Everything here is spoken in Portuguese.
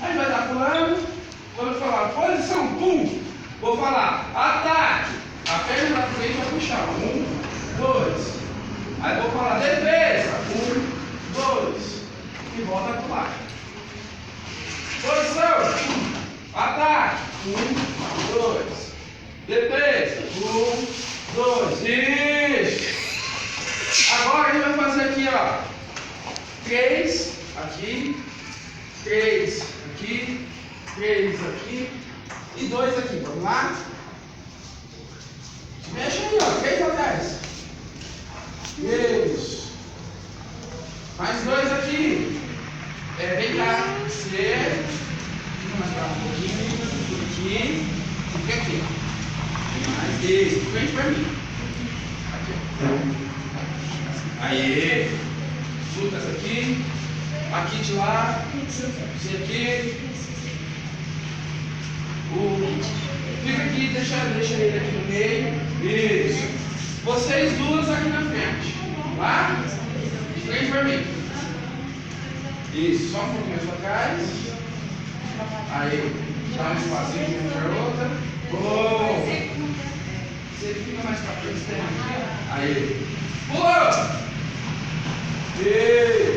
Aí vai estar pulando. Quando eu falar posição, pum, vou falar ataque. A perna da frente vai puxar. 1, 2. Aí vou falar defesa. 1, 2. E volta a pular. Posição. Ataque. 1, 2. Defesa. 1, 2. Isso. Agora a gente vai fazer aqui, ó. 3 aqui. 3 aqui. 3 aqui. E 2 aqui. Vamos lá? Mexe aí, ó. 3 atrás. Isso. Mais 2 aqui. Vem cá. Você. Fica mais pra um pouquinho. Aqui. Fica aqui. Mais isso. Frente pra mim. Aqui. Aê. Lucas aqui. Aqui de lá. Você aqui. Fica aqui, deixa ele aqui no meio. Isso. Vocês duas aqui na frente. Lá? De frente pra mim. Isso. Só um pouquinho mais pra trás. Aí. Dá um espacinho de uma pra outra. Boa. Você fica mais pra frente. Aí. Pulou. Isso.